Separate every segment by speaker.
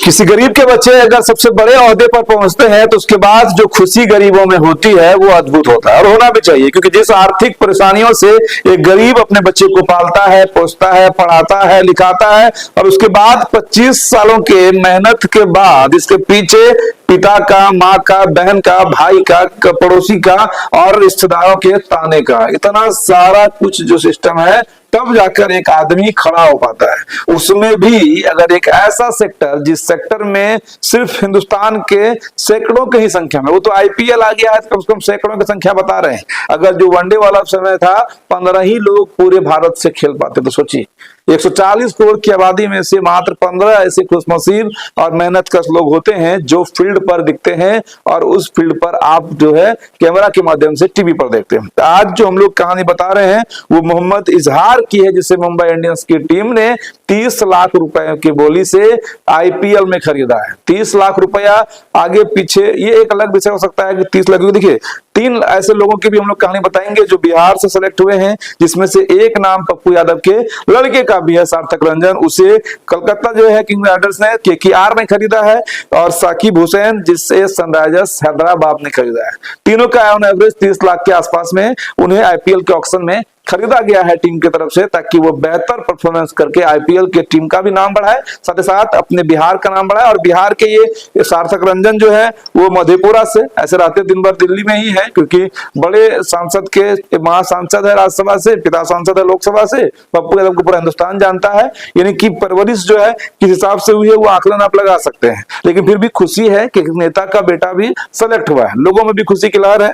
Speaker 1: किसी गरीब के बच्चे अगर सबसे बड़े ओहदे पर पहुंचते हैं तो उसके बाद जो खुशी गरीबों में होती है वो अद्भुत होता है और होना भी चाहिए, क्योंकि जिस आर्थिक परेशानियों से एक गरीब अपने बच्चे को पालता है, पोसता है, पढ़ाता है, लिखाता है और उसके बाद 25 सालों के मेहनत के बाद इसके पीछे पिता का, माँ का, बहन का, भाई का, पड़ोसी का और रिश्तेदारों के ताने का, इतना सारा कुछ जो सिस्टम है, तब जाकर एक आदमी खड़ा हो पाता है। उसमें भी अगर एक ऐसा सेक्टर जिस सेक्टर में सिर्फ हिंदुस्तान के सैकड़ों की ही संख्या में, वो तो आईपीएल आ गया है, कम से कम सैकड़ों की संख्या बता रहे हैं। अगर जो वनडे वाला समय था 15 ही लोग पूरे भारत से खेल पाते, तो सोचिए 140 करोड़ की आबादी में से मात्र 15 ऐसे खुशनसीब और मेहनतकश लोग होते हैं जो फील्ड पर दिखते हैं और उस फील्ड पर आप जो है कैमरा के माध्यम से टीवी पर देखते हैं। तो आज जो हम लोग कहानी बता रहे हैं वो मोहम्मद इजहार की है, जिसे मुंबई इंडियंस की टीम ने 30 लाख रुपए की बोली से आईपीएल में खरीदा है। 30 लाख रुपया आगे पीछे ये एक अलग विषय हो सकता है कि 30 लाख, देखिए 3 ऐसे लोगों की भी हम लोग कहानी बताएंगे जो बिहार से सेलेक्ट हुए हैं, जिसमें से एक नाम पप्पू यादव के लड़के का भी है, सार्थक रंजन। उसे कलकत्ता जो है किंग राइडर्स ने केकेआर ने खरीदा है और साकिब हुसैन जिससे सनराइजर्स हैदराबाद ने खरीदा है। तीनों का ऑन एवरेज 30 लाख के आसपास में उन्हें आईपीएल के ऑक्शन में खरीदा गया है टीम की तरफ से, ताकि वो बेहतर परफॉर्मेंस करके आईपीएल के टीम का भी नाम बढ़ाए, साथ ही साथ अपने बिहार का नाम बढ़ाए। और बिहार के ये सार्थक रंजन जो है वो मधेपुरा से, ऐसे रहते दिन भर दिल्ली में ही है, क्योंकि बड़े सांसद के महासांसद है राज्यसभा से, पिता सांसद है लोकसभा से। पप्पू यादव को पूरा हिंदुस्तान जानता है, यानी कि परवरिश जो है किस हिसाब से हुई है वो आकलन आप लगा सकते हैं। लेकिन फिर भी खुशी है कि नेता का बेटा भी सेलेक्ट हुआ है, लोगों में भी खुशी की लहर है।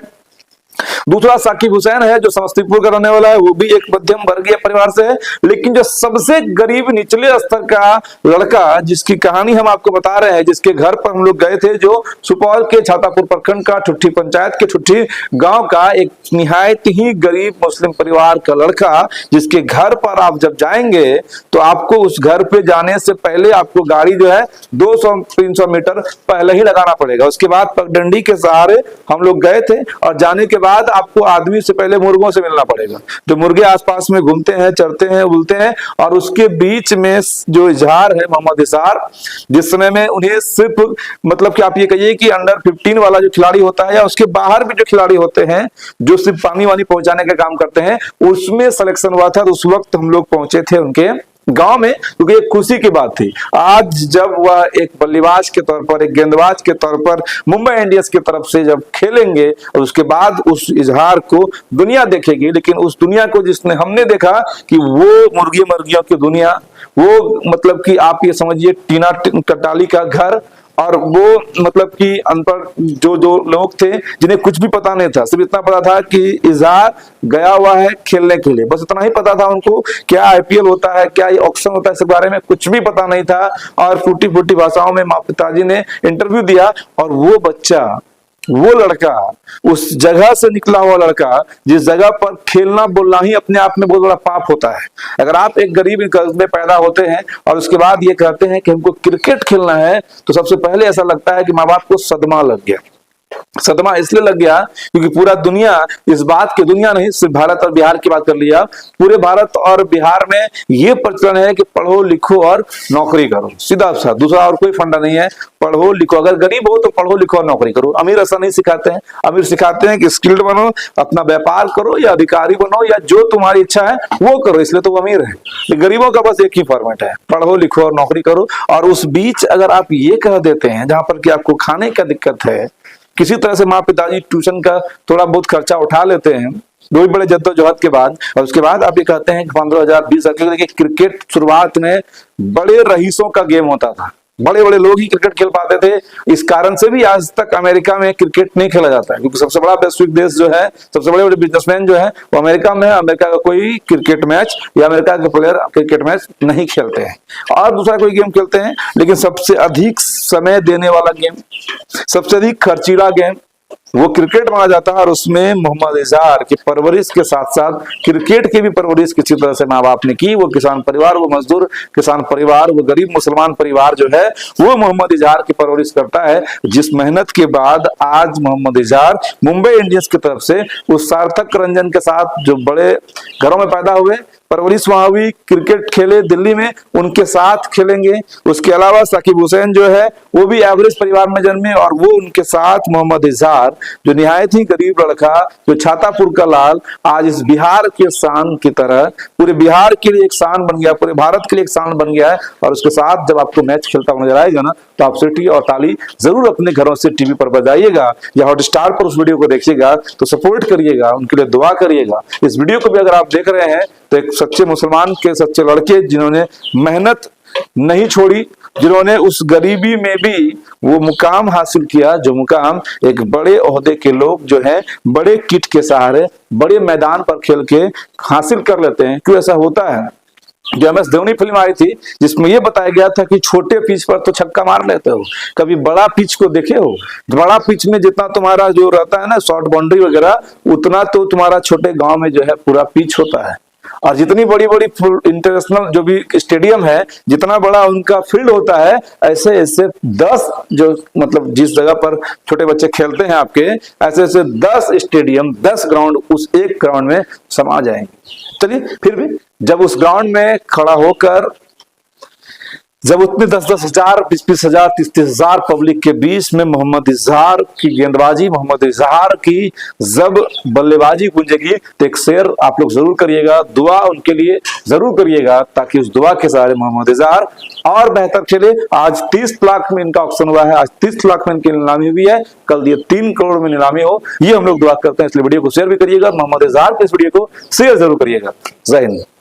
Speaker 1: दूसरा साकिब हुसैन है जो समस्तीपुर का रहने वाला है, वो भी एक मध्यम वर्गीय परिवार से है, लेकिन जो सबसे गरीब निचले स्तर का लड़का जिसकी कहानी हम आपको बता रहे हैं, जिसके घर पर हम लोग गए थे, जो सुपौल के छातापुर प्रखंड का ठुट्ठी पंचायत के ठुट्ठी गांव का एक निहायत ही गरीब मुस्लिम परिवार का लड़का, जिसके घर पर आप जब जाएंगे तो आपको उस घर पे जाने से पहले आपको गाड़ी जो है 200-300 मीटर पहले ही लगाना पड़ेगा। उसके बाद पगडंडी के सहारे हम लोग गए थे और जाने के बाद आपको आदमी से पहले मुर्गों से मिलना पड़ेगा, जो मुर्गे आसपास में घूमते हैं, चरते हैं, उलते हैं। और उसके बीच में जो इजहार है, मोहम्मद इजहार, जिस समय में उन्हें सिर्फ मतलब कि आप ये कहिए कि अंडर 15 वाला जो खिलाड़ी होता है या उसके बाहर भी जो खिलाड़ी होते हैं जो सिर्फ पानी वानी पहुंचाने का काम करते हैं, उसमें सिलेक्शन हुआ था। तो उस वक्त हम लोग पहुंचे थे उनके गांव में, क्योंकि एक खुशी की बात थी। आज जब वह एक बल्लेबाज के तौर पर, एक गेंदबाज के तौर पर मुंबई इंडियंस की तरफ से जब खेलेंगे और उसके बाद उस इजहार को दुनिया देखेगी, लेकिन उस दुनिया को जिसने हमने देखा कि वो मुर्गियों की दुनिया, वो मतलब कि आप ये समझिए टीना टटाली का घर, और वो मतलब कि अनपढ़ जो लोग थे जिन्हें कुछ भी पता नहीं था, सिर्फ इतना पता था कि इजहार गया हुआ है खेलने के लिए, बस इतना ही पता था उनको। क्या आईपीएल होता है, क्या ये ऑक्शन होता है, इस बारे में कुछ भी पता नहीं था। और फूटी फूटी भाषाओं में माँ पिताजी ने इंटरव्यू दिया और वो बच्चा, वो लड़का, उस जगह से निकला हुआ लड़का, जिस जगह पर खेलना बोलना ही अपने आप में बहुत बड़ा पाप होता है। अगर आप एक गरीब घर में पैदा होते हैं और उसके बाद ये कहते हैं कि हमको क्रिकेट खेलना है, तो सबसे पहले ऐसा लगता है कि माँ बाप को सदमा लग गया। सदमा इसलिए लग गया क्योंकि पूरा दुनिया इस बात की, दुनिया नहीं सिर्फ भारत और बिहार की बात कर लिया, पूरे भारत और बिहार में ये प्रचलन है कि पढ़ो लिखो और नौकरी करो, सीधा सा, दूसरा और कोई फंडा नहीं है। पढ़ो लिखो, अगर गरीब हो तो पढ़ो लिखो और नौकरी करो। अमीर ऐसा नहीं सिखाते हैं, अमीर सिखाते हैं कि स्किल्ड बनो, अपना व्यापार करो या अधिकारी बनो या जो तुम्हारी इच्छा है वो करो, इसलिए तो वो अमीर है। गरीबों का बस एक ही फॉर्मेट है, पढ़ो लिखो और नौकरी करो। और उस बीच अगर आप ये कह देते हैं जहां पर कि आपको खाने का दिक्कत है, किसी तरह से माँ पिताजी ट्यूशन का थोड़ा बहुत खर्चा उठा लेते हैं दो बड़े जद्दोजहद के बाद, और उसके बाद आप ये कहते हैं कि 15,000-20 देखिए क्रिकेट शुरुआत में बड़े रईसों का गेम होता था, बड़े बड़े लोग ही क्रिकेट खेल पाते थे। इस कारण से भी आज तक अमेरिका में क्रिकेट नहीं खेला जाता है, क्योंकि सबसे बड़ा वैश्विक देश जो है, सबसे बड़े बड़े बिजनेसमैन जो है वो अमेरिका में है। अमेरिका का कोई क्रिकेट मैच या अमेरिका के प्लेयर क्रिकेट मैच नहीं खेलते हैं और दूसरा कोई गेम खेलते हैं, लेकिन सबसे अधिक समय देने वाला गेम, सबसे अधिक खर्चीला गेम वो क्रिकेट माना जाता है। और उसमें मोहम्मद इजहार की परवरिश के साथ साथ क्रिकेट की भी परवरिश किसी तरह से माँ बाप ने की। वो किसान परिवार, वो मजदूर किसान परिवार, वो गरीब मुसलमान परिवार जो है वो मोहम्मद इजहार की परवरिश करता है, जिस मेहनत के बाद आज मोहम्मद इजहार मुंबई इंडियंस की तरफ से उस सार्थक रंजन के साथ जो बड़े घरों में पैदा हुए, परवरिश वहां हुई, क्रिकेट खेले दिल्ली में, उनके साथ खेलेंगे। उसके अलावा साकिब हुसैन जो है वो भी एवरेज परिवार में जन्मे और वो उनके साथ मोहम्मद इजहार जो निहायत ही गरीब लड़का, जो छातापुर का लाल, आज इस बिहार के शान की तरह पूरे बिहार के लिए एक शान बन गया, पूरे भारत के लिए एक शान बन गया है। और उसके साथ जब आपको मैच खेलता हुआ नजर आएगा ना, तो आप सीटी और ताली जरूर अपने घरों से टीवी पर बजाइएगा या हॉटस्टार पर उस वीडियो को देखिएगा, तो सपोर्ट करिएगा, उनके लिए दुआ करिएगा। इस वीडियो को भी अगर आप देख रहे हैं तो एक सच्चे मुसलमान के सच्चे लड़के जिन्होंने मेहनत नहीं छोड़ी, जिन्होंने उस गरीबी में भी वो मुकाम हासिल किया, जो मुकाम एक बड़े ओहदे के लोग जो है बड़े किट के सहारे बड़े मैदान पर खेल के हासिल कर लेते हैं। क्यों ऐसा होता है? जो MS धोनी फिल्म आई थी जिसमें ये बताया गया था कि छोटे पिच पर तो छक्का मार लेते हो, कभी बड़ा पिच को देखे हो? बड़ा पिच में जितना तुम्हारा जो रहता है ना शॉर्ट बाउंड्री वगैरह, उतना तो तुम्हारा छोटे गांव में जो है पूरा पिच होता है। और जितनी बड़ी बड़ी इंटरनेशनल जो भी स्टेडियम है, जितना बड़ा उनका फील्ड होता है, ऐसे ऐसे 10 जो मतलब जिस जगह पर छोटे बच्चे खेलते हैं आपके, ऐसे ऐसे 10 स्टेडियम, 10 ग्राउंड उस एक ग्राउंड में समा जाएंगे। चलिए फिर भी जब उस ग्राउंड में खड़ा होकर जब उतने 10-10 हजार, 20-20 हजार, 30-30 हजार पब्लिक के बीच में मोहम्मद इजहार की गेंदबाजी, मोहम्मद इजहार की जब बल्लेबाजी गूंजेगी, तो एक शेर आप लोग जरूर करिएगा, दुआ उनके लिए जरूर करिएगा, ताकि उस दुआ के सहारे मोहम्मद इजहार और बेहतर खेले। आज 30 लाख में इनका ऑक्शन हुआ है, आज 30 लाख में इनकी नीलामी हुई है, कल ये 3 करोड़ में नीलामी हो, ये हम लोग दुआ करते हैं। इसलिए वीडियो को शेयर भी करिएगा, मोहम्मद इजहार के इस वीडियो को शेयर जरूर करिएगा। जय हिंद।